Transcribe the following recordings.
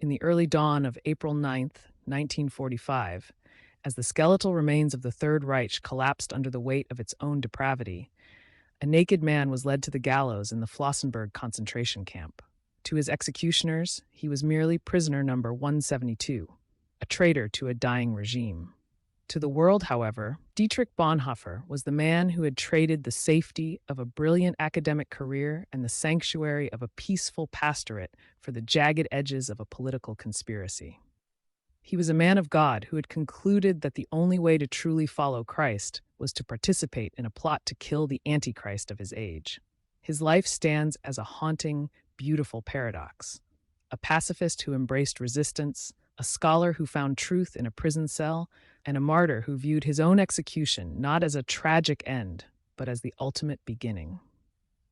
in the early dawn of April 9th, 1945, as the skeletal remains of the Third Reich collapsed under the weight of its own depravity, a naked man was led to the gallows in the Flossenburg concentration camp. To his executioners, he was merely prisoner number 172, a traitor to a dying regime. To the world, however, Dietrich Bonhoeffer was the man who had traded the safety of a brilliant academic career and the sanctuary of a peaceful pastorate for the jagged edges of a political conspiracy. He was a man of God who had concluded that the only way to truly follow Christ was to participate in a plot to kill the Antichrist of his age. His life stands as a haunting, beautiful paradox. A pacifist who embraced resistance, a scholar who found truth in a prison cell, and a martyr who viewed his own execution not as a tragic end, but as the ultimate beginning.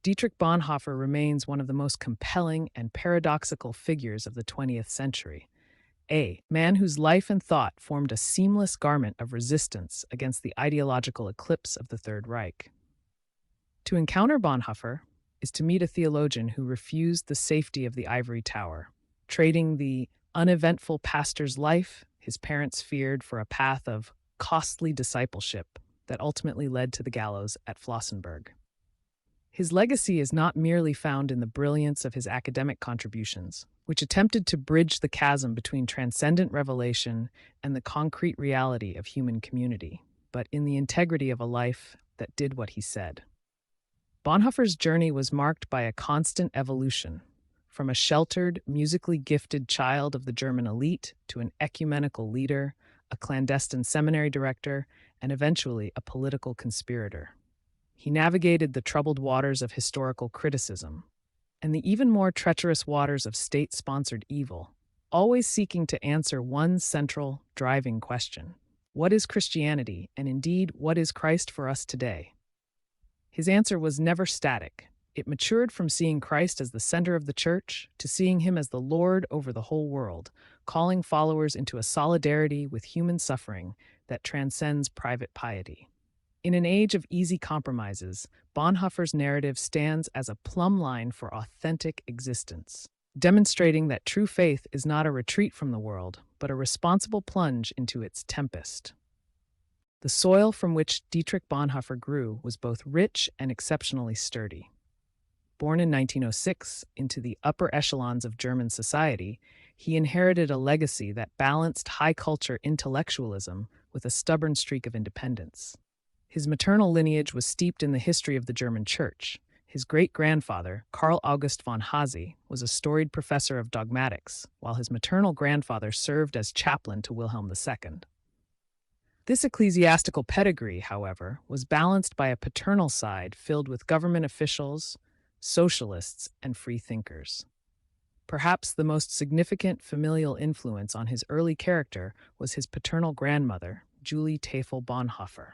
Dietrich Bonhoeffer remains one of the most compelling and paradoxical figures of the 20th century. A man whose life and thought formed a seamless garment of resistance against the ideological eclipse of the Third Reich. To encounter Bonhoeffer is to meet a theologian who refused the safety of the ivory tower, trading the uneventful pastor's life his parents feared for a path of costly discipleship that ultimately led to the gallows at Flossenburg. His legacy is not merely found in the brilliance of his academic contributions, which attempted to bridge the chasm between transcendent revelation and the concrete reality of human community, but in the integrity of a life that did what he said. Bonhoeffer's journey was marked by a constant evolution, from a sheltered, musically gifted child of the German elite to an ecumenical leader, a clandestine seminary director, and eventually a political conspirator. He navigated the troubled waters of historical criticism and the even more treacherous waters of state-sponsored evil, always seeking to answer one central, driving question: what is Christianity, and indeed, what is Christ for us today? His answer was never static. It matured from seeing Christ as the center of the church to seeing him as the Lord over the whole world, calling followers into a solidarity with human suffering that transcends private piety. In an age of easy compromises, Bonhoeffer's narrative stands as a plumb line for authentic existence, demonstrating that true faith is not a retreat from the world, but a responsible plunge into its tempest. The soil from which Dietrich Bonhoeffer grew was both rich and exceptionally sturdy. Born in 1906 into the upper echelons of German society, he inherited a legacy that balanced high-culture intellectualism with a stubborn streak of independence. His maternal lineage was steeped in the history of the German Church. His great-grandfather, Karl August von Hase, was a storied professor of dogmatics, while his maternal grandfather served as chaplain to Wilhelm II. This ecclesiastical pedigree, however, was balanced by a paternal side filled with government officials, socialists, and free thinkers. Perhaps the most significant familial influence on his early character was his paternal grandmother, Julie Tafel Bonhoeffer.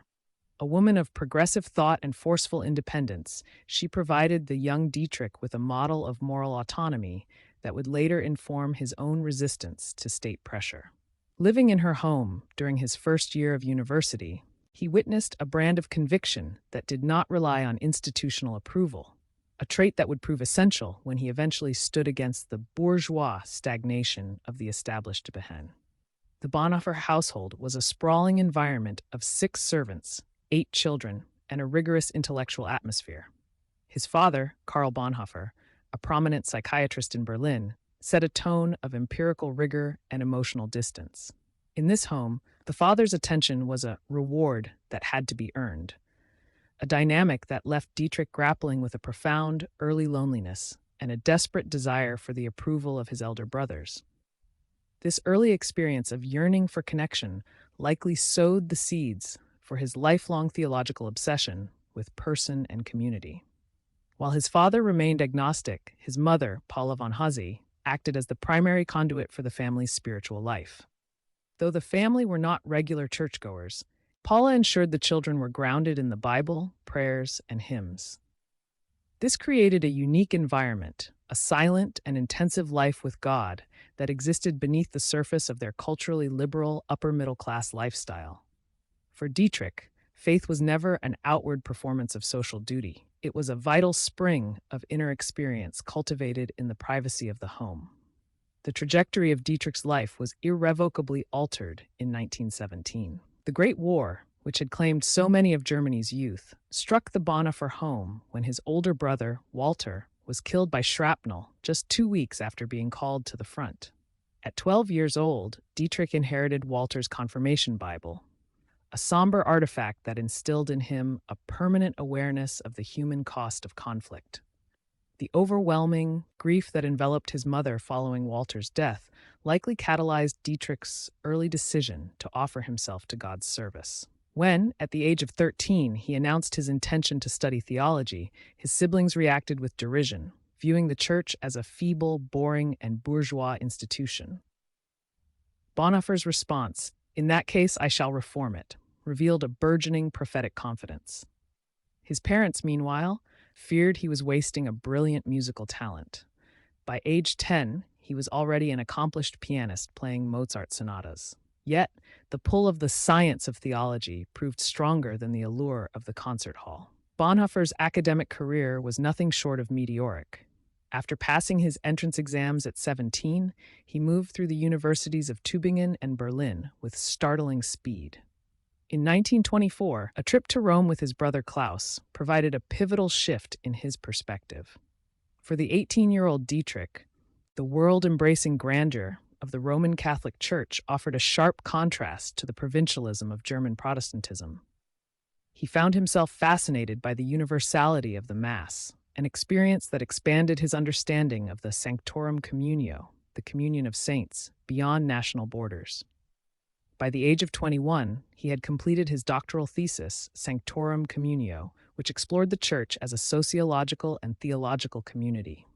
A woman of progressive thought and forceful independence, she provided the young Dietrich with a model of moral autonomy that would later inform his own resistance to state pressure. Living in her home during his first year of university, he witnessed a brand of conviction that did not rely on institutional approval, a trait that would prove essential when he eventually stood against the bourgeois stagnation of the established Abwehr. The Bonhoeffer household was a sprawling environment of 6 servants, 8 children, and a rigorous intellectual atmosphere. His father, Karl Bonhoeffer, a prominent psychiatrist in Berlin, set a tone of empirical rigor and emotional distance. In this home, the father's attention was a reward that had to be earned, a dynamic that left Dietrich grappling with a profound, early loneliness and a desperate desire for the approval of his elder brothers. This early experience of yearning for connection likely sowed the seeds for his lifelong theological obsession with person and community. While his father remained agnostic, his mother, Paula von Hase, acted as the primary conduit for the family's spiritual life. Though the family were not regular churchgoers, Paula ensured the children were grounded in the Bible, prayers, and hymns. This created a unique environment, a silent and intensive life with God that existed beneath the surface of their culturally liberal upper-middle-class lifestyle. For Dietrich, faith was never an outward performance of social duty. It was a vital spring of inner experience cultivated in the privacy of the home. The trajectory of Dietrich's life was irrevocably altered in 1917. The Great War, which had claimed so many of Germany's youth, struck the Bonhoeffer home when his older brother, Walter, was killed by shrapnel just 2 weeks after being called to the front. At 12 years old, Dietrich inherited Walter's confirmation Bible, a somber artifact that instilled in him a permanent awareness of the human cost of conflict. The overwhelming grief that enveloped his mother following Walter's death likely catalyzed Dietrich's early decision to offer himself to God's service. When, at the age of 13, he announced his intention to study theology, his siblings reacted with derision, viewing the church as a feeble, boring, and bourgeois institution. Bonhoeffer's response, "In that case I shall reform it," revealed a burgeoning prophetic confidence. His parents, meanwhile, feared he was wasting a brilliant musical talent. By age 10, he was already an accomplished pianist playing Mozart sonatas. Yet, the pull of the science of theology proved stronger than the allure of the concert hall. Bonhoeffer's academic career was nothing short of meteoric. After passing his entrance exams at 17, he moved through the universities of Tübingen and Berlin with startling speed. In 1924, a trip to Rome with his brother Klaus provided a pivotal shift in his perspective. For the 18-year-old Dietrich, the world-embracing grandeur of the Roman Catholic Church offered a sharp contrast to the provincialism of German Protestantism. He found himself fascinated by the universality of the Mass, an experience that expanded his understanding of the Sanctorum Communio, the communion of saints, beyond national borders. By the age of 21, he had completed his doctoral thesis, Sanctorum Communio, which explored the Church as a sociological and theological community.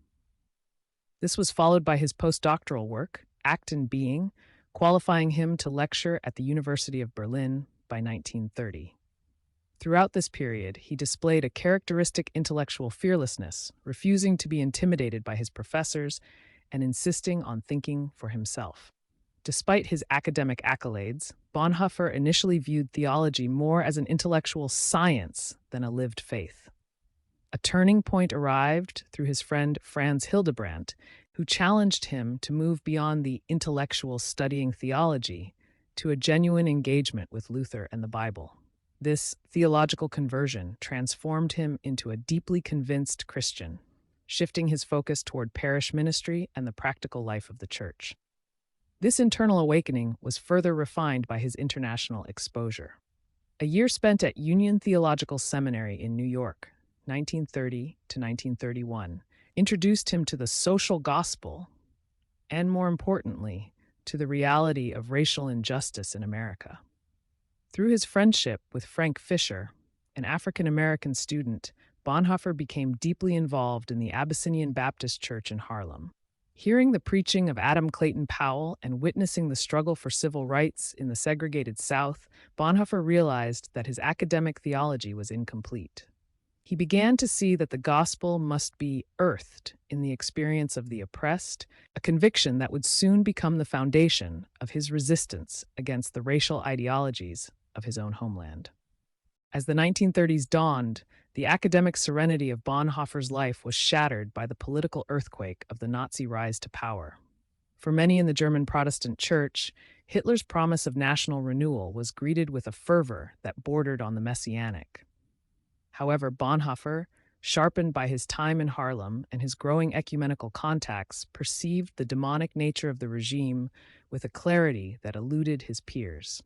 This was followed by his postdoctoral work, Act and Being, qualifying him to lecture at the University of Berlin by 1930. Throughout this period, he displayed a characteristic intellectual fearlessness, refusing to be intimidated by his professors and insisting on thinking for himself. Despite his academic accolades, Bonhoeffer initially viewed theology more as an intellectual science than a lived faith. A turning point arrived through his friend Franz Hildebrandt, who challenged him to move beyond the intellectual studying theology to a genuine engagement with Luther and the Bible. This theological conversion transformed him into a deeply convinced Christian, shifting his focus toward parish ministry and the practical life of the Church. This internal awakening was further refined by his international exposure. A year spent at Union Theological Seminary in New York, 1930 to 1931, introduced him to the social gospel and, more importantly, to the reality of racial injustice in America. Through his friendship with Frank Fisher, an African-American student, Bonhoeffer became deeply involved in the Abyssinian Baptist Church in Harlem. Hearing the preaching of Adam Clayton Powell and witnessing the struggle for civil rights in the segregated South, Bonhoeffer realized that his academic theology was incomplete. He began to see that the gospel must be earthed in the experience of the oppressed, a conviction that would soon become the foundation of his resistance against the racial ideologies of his own homeland. As the 1930s dawned, the academic serenity of Bonhoeffer's life was shattered by the political earthquake of the Nazi rise to power. For many in the German Protestant Church, Hitler's promise of national renewal was greeted with a fervor that bordered on the messianic. However, Bonhoeffer, sharpened by his time in Harlem and his growing ecumenical contacts, perceived the demonic nature of the regime with a clarity that eluded his peers.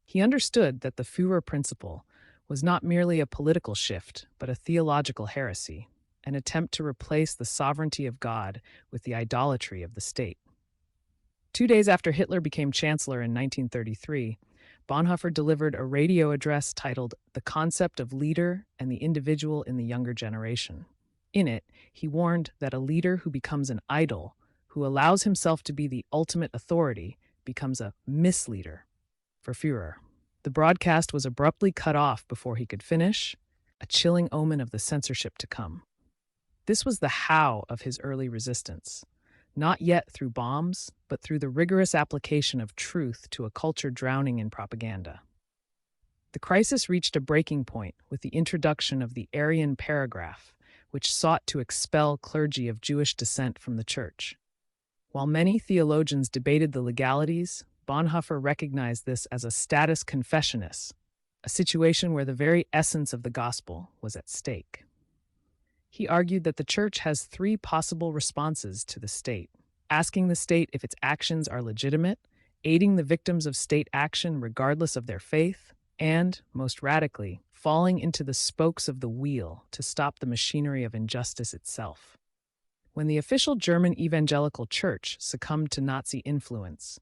He understood that the Führer principle was not merely a political shift, but a theological heresy, an attempt to replace the sovereignty of God with the idolatry of the state. 2 days after Hitler became chancellor in 1933, Bonhoeffer delivered a radio address titled "The Concept of Leader and the Individual in the Younger Generation." In it, he warned that a leader who becomes an idol, who allows himself to be the ultimate authority, becomes a misleader for Führer. The broadcast was abruptly cut off before he could finish, a chilling omen of the censorship to come. This was the how of his early resistance, not yet through bombs, but through the rigorous application of truth to a culture drowning in propaganda. The crisis reached a breaking point with the introduction of the Arian paragraph, which sought to expel clergy of Jewish descent from the church. While many theologians debated the legalities, Bonhoeffer recognized this as a status confessionis, a situation where the very essence of the gospel was at stake. He argued that the church has three possible responses to the state: asking the state if its actions are legitimate, aiding the victims of state action regardless of their faith, and, most radically, falling into the spokes of the wheel to stop the machinery of injustice itself. When the official German evangelical church succumbed to Nazi influence,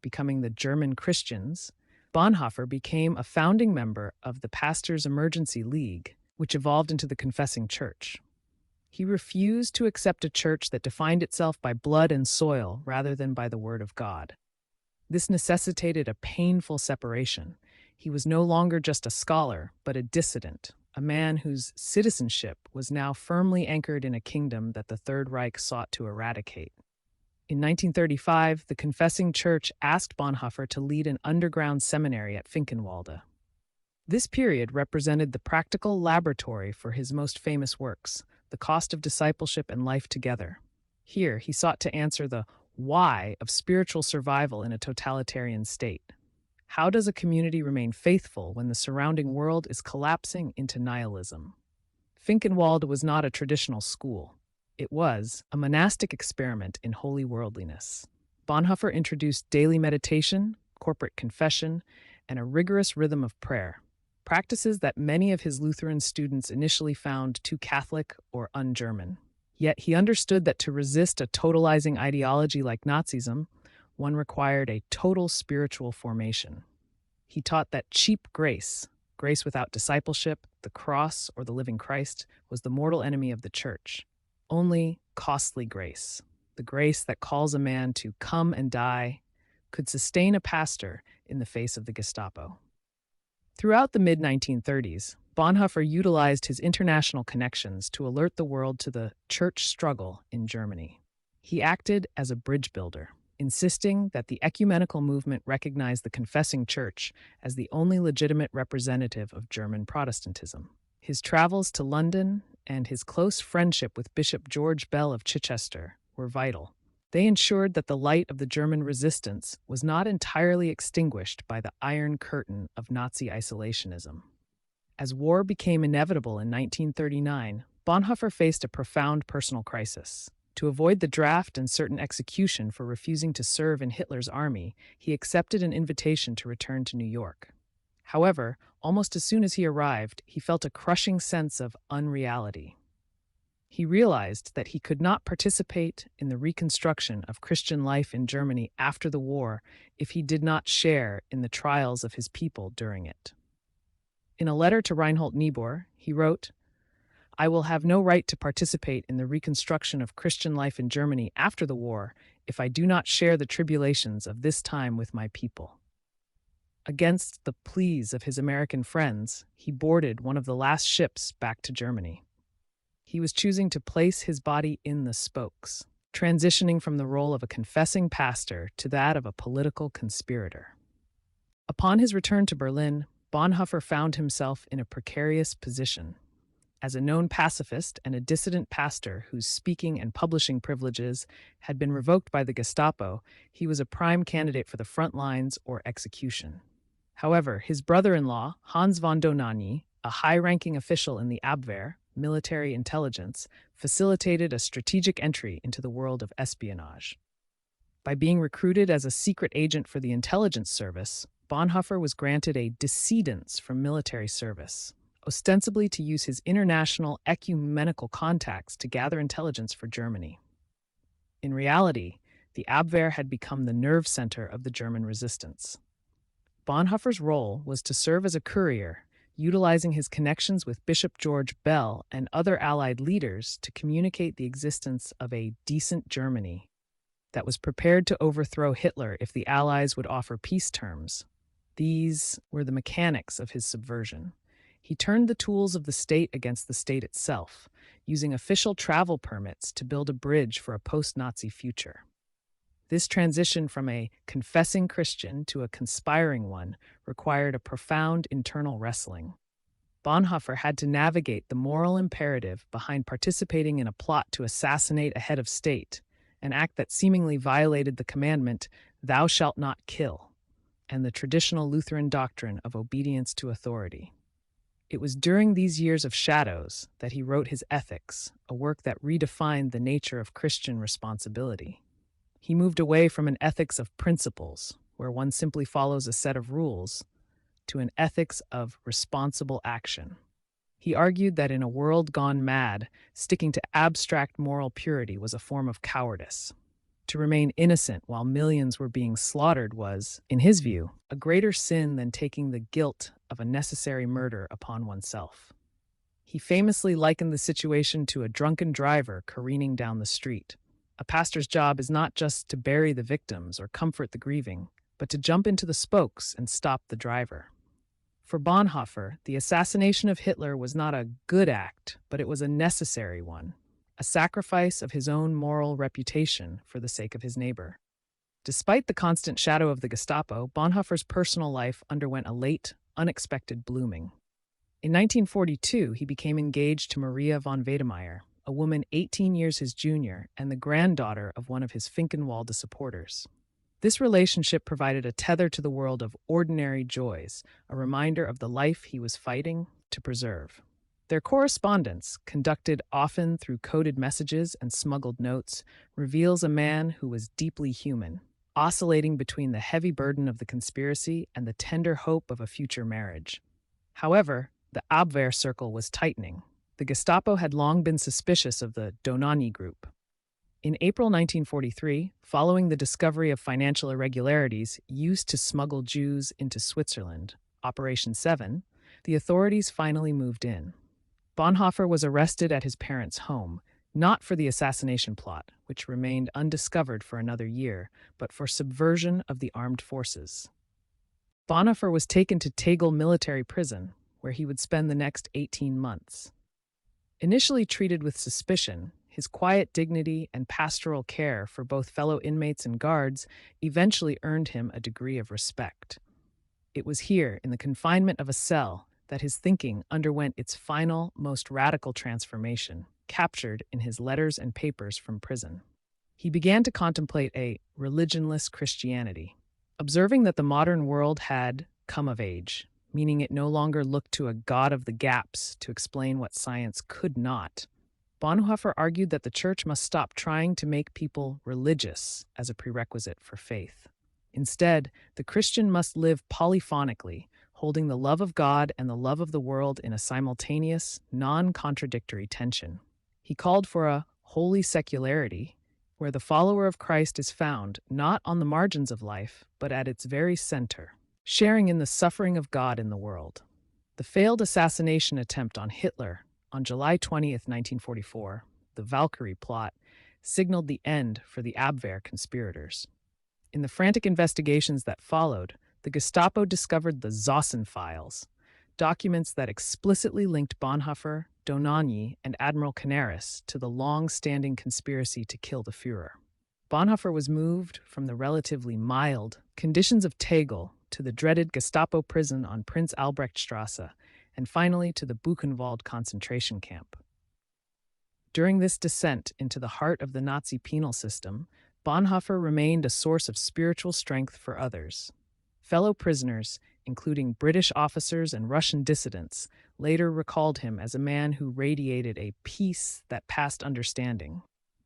becoming the German Christians, Bonhoeffer became a founding member of the Pastors' Emergency League, which evolved into the Confessing Church. He refused to accept a church that defined itself by blood and soil rather than by the Word of God. This necessitated a painful separation. He was no longer just a scholar, but a dissident, a man whose citizenship was now firmly anchored in a kingdom that the Third Reich sought to eradicate. In 1935, the Confessing Church asked Bonhoeffer to lead an underground seminary at Finkenwalde. This period represented the practical laboratory for his most famous works, The Cost of Discipleship and Life Together. Here, he sought to answer the why of spiritual survival in a totalitarian state. How does a community remain faithful when the surrounding world is collapsing into nihilism? Finkenwalde was not a traditional school. It was a monastic experiment in holy worldliness. Bonhoeffer introduced daily meditation, corporate confession, and a rigorous rhythm of prayer, practices that many of his Lutheran students initially found too Catholic or un-German. Yet he understood that to resist a totalizing ideology like Nazism, one required a total spiritual formation. He taught that cheap grace, grace without discipleship, the cross, or the living Christ, was the mortal enemy of the church. Only costly grace, the grace that calls a man to come and die, could sustain a pastor in the face of the Gestapo. Throughout the mid-1930s, Bonhoeffer utilized his international connections to alert the world to the church struggle in Germany. He acted as a bridge builder, insisting that the ecumenical movement recognize the Confessing Church as the only legitimate representative of German Protestantism. His travels to London and his close friendship with Bishop George Bell of Chichester were vital. They ensured that the light of the German resistance was not entirely extinguished by the Iron Curtain of Nazi isolationism. As war became inevitable in 1939, Bonhoeffer faced a profound personal crisis. To avoid the draft and certain execution for refusing to serve in Hitler's army, he accepted an invitation to return to New York. However, almost as soon as he arrived, he felt a crushing sense of unreality. He realized that he could not participate in the reconstruction of Christian life in Germany after the war if he did not share in the trials of his people during it. In a letter to Reinhold Niebuhr, he wrote, "I will have no right to participate in the reconstruction of Christian life in Germany after the war if I do not share the tribulations of this time with my people." Against the pleas of his American friends, he boarded one of the last ships back to Germany. He was choosing to place his body in the spokes, transitioning from the role of a confessing pastor to that of a political conspirator. Upon his return to Berlin, Bonhoeffer found himself in a precarious position. As a known pacifist and a dissident pastor whose speaking and publishing privileges had been revoked by the Gestapo, he was a prime candidate for the front lines or execution. However, his brother-in-law, Hans von Dohnanyi, a high-ranking official in the Abwehr, military intelligence, facilitated a strategic entry into the world of espionage. By being recruited as a secret agent for the intelligence service, Bonhoeffer was granted a decedence from military service, ostensibly to use his international ecumenical contacts to gather intelligence for Germany. In reality, the Abwehr had become the nerve center of the German resistance. Bonhoeffer's role was to serve as a courier, utilizing his connections with Bishop George Bell and other Allied leaders to communicate the existence of a decent Germany that was prepared to overthrow Hitler if the Allies would offer peace terms. These were the mechanics of his subversion. He turned the tools of the state against the state itself, using official travel permits to build a bridge for a post-Nazi future. This transition from a confessing Christian to a conspiring one required a profound internal wrestling. Bonhoeffer had to navigate the moral imperative behind participating in a plot to assassinate a head of state an act that seemingly violated the commandment, "Thou shalt not kill," and the traditional Lutheran doctrine of obedience to authority. It was during these years of shadows that he wrote his Ethics, a work that redefined the nature of Christian responsibility. He moved away from an ethics of principles, where one simply follows a set of rules, to an ethics of responsible action. He argued that in a world gone mad, sticking to abstract moral purity was a form of cowardice. To remain innocent while millions were being slaughtered was, in his view, a greater sin than taking the guilt of a necessary murder upon oneself. He famously likened the situation to a drunken driver careening down the street. A pastor's job is not just to bury the victims or comfort the grieving, but to jump into the spokes and stop the driver. For Bonhoeffer, the assassination of Hitler was not a good act, but it was a necessary one, a sacrifice of his own moral reputation for the sake of his neighbor. Despite the constant shadow of the Gestapo, Bonhoeffer's personal life underwent a late, unexpected blooming. In 1942, he became engaged to Maria von Wedemeyer, a woman 18 years his junior and the granddaughter of one of his Finkenwalde supporters. This relationship provided a tether to the world of ordinary joys, a reminder of the life he was fighting to preserve. Their correspondence, conducted often through coded messages and smuggled notes, reveals a man who was deeply human, oscillating between the heavy burden of the conspiracy and the tender hope of a future marriage. However, the Abwehr circle was tightening. The Gestapo had long been suspicious of the Donani group. In April 1943, following the discovery of financial irregularities used to smuggle Jews into Switzerland, Operation 7, the authorities finally moved in. Bonhoeffer was arrested at his parents' home, not for the assassination plot, which remained undiscovered for another year, but for subversion of the armed forces. Bonhoeffer was taken to Tegel military prison, where he would spend the next 18 months. Initially treated with suspicion, his quiet dignity and pastoral care for both fellow inmates and guards eventually earned him a degree of respect. It was here, in the confinement of a cell, that his thinking underwent its final, most radical transformation, captured in his letters and papers from prison. He began to contemplate a religionless Christianity, observing that the modern world had come of age, meaning it no longer looked to a God of the gaps to explain what science could not. Bonhoeffer argued that the church must stop trying to make people religious as a prerequisite for faith. Instead, the Christian must live polyphonically, holding the love of God and the love of the world in a simultaneous, non-contradictory tension. He called for a holy secularity, where the follower of Christ is found not on the margins of life, but at its very center, sharing in the suffering of God in the world. The failed assassination attempt on Hitler on July 20th, 1944, the Valkyrie plot, signaled the end for the Abwehr conspirators. In the frantic investigations that followed, the Gestapo discovered the Zossen files, documents that explicitly linked Bonhoeffer, Donani, and Admiral Canaris to the long-standing conspiracy to kill the Führer. Bonhoeffer was moved from the relatively mild conditions of Tegel to the dreaded Gestapo prison on Prince Albrechtstrasse, and finally to the Buchenwald concentration camp. During this descent into the heart of the Nazi penal system, Bonhoeffer remained a source of spiritual strength for others. Fellow prisoners, including British officers and Russian dissidents, later recalled him as a man who radiated a peace that passed understanding.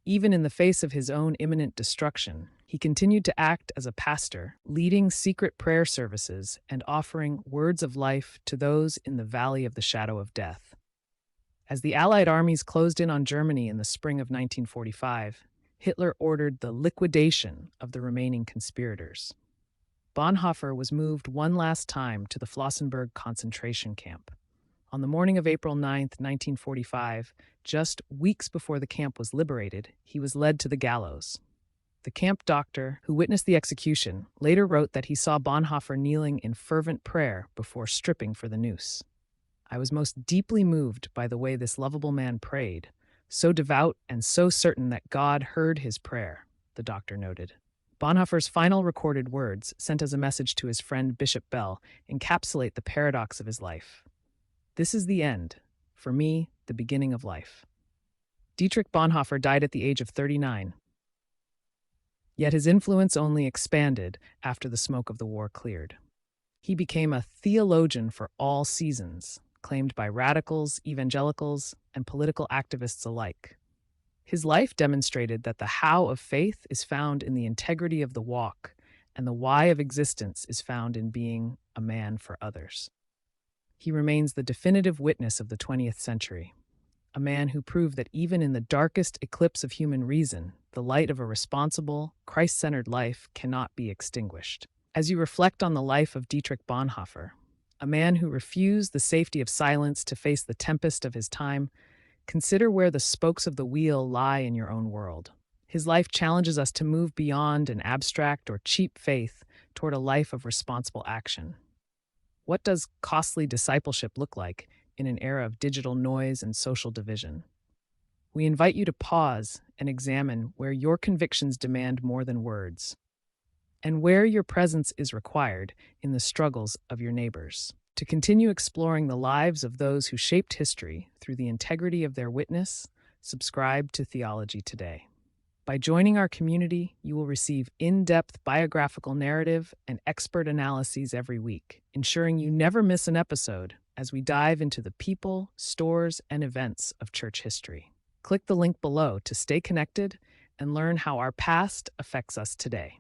Even in the face of his own imminent destruction, he continued to act as a pastor, leading secret prayer services and offering words of life to those in the valley of the shadow of death. As the Allied armies closed in on Germany in the spring of 1945, Hitler ordered the liquidation of the remaining conspirators. Bonhoeffer was moved one last time to the Flossenburg concentration camp. On the morning of April 9, 1945, just weeks before the camp was liberated, he was led to the gallows. The camp doctor, who witnessed the execution, later wrote that he saw Bonhoeffer kneeling in fervent prayer before stripping for the noose. "I was most deeply moved by the way this lovable man prayed, so devout and so certain that God heard his prayer," the doctor noted. Bonhoeffer's final recorded words, sent as a message to his friend Bishop Bell, encapsulate the paradox of his life. "This is the end, for me, the beginning of life." Dietrich Bonhoeffer died at the age of 39. Yet his influence only expanded after the smoke of the war cleared. He became a theologian for all seasons, claimed by radicals, evangelicals, and political activists alike. His life demonstrated that the how of faith is found in the integrity of the walk, and the why of existence is found in being a man for others. He remains the definitive witness of the 20th century, a man who proved that even in the darkest eclipse of human reason, the light of a responsible, Christ-centered life cannot be extinguished. As you reflect on the life of Dietrich Bonhoeffer, a man who refused the safety of silence to face the tempest of his time, consider where the spokes of the wheel lie in your own world. His life challenges us to move beyond an abstract or cheap faith toward a life of responsible action. What does costly discipleship look like in an era of digital noise and social division? We invite you to pause and examine where your convictions demand more than words, and where your presence is required in the struggles of your neighbors. To continue exploring the lives of those who shaped history through the integrity of their witness, subscribe to Theology today. By joining our community, you will receive in-depth biographical narrative and expert analyses every week, ensuring you never miss an episode as we dive into the people, stories, and events of church history. Click the link below to stay connected and learn how our past affects us today.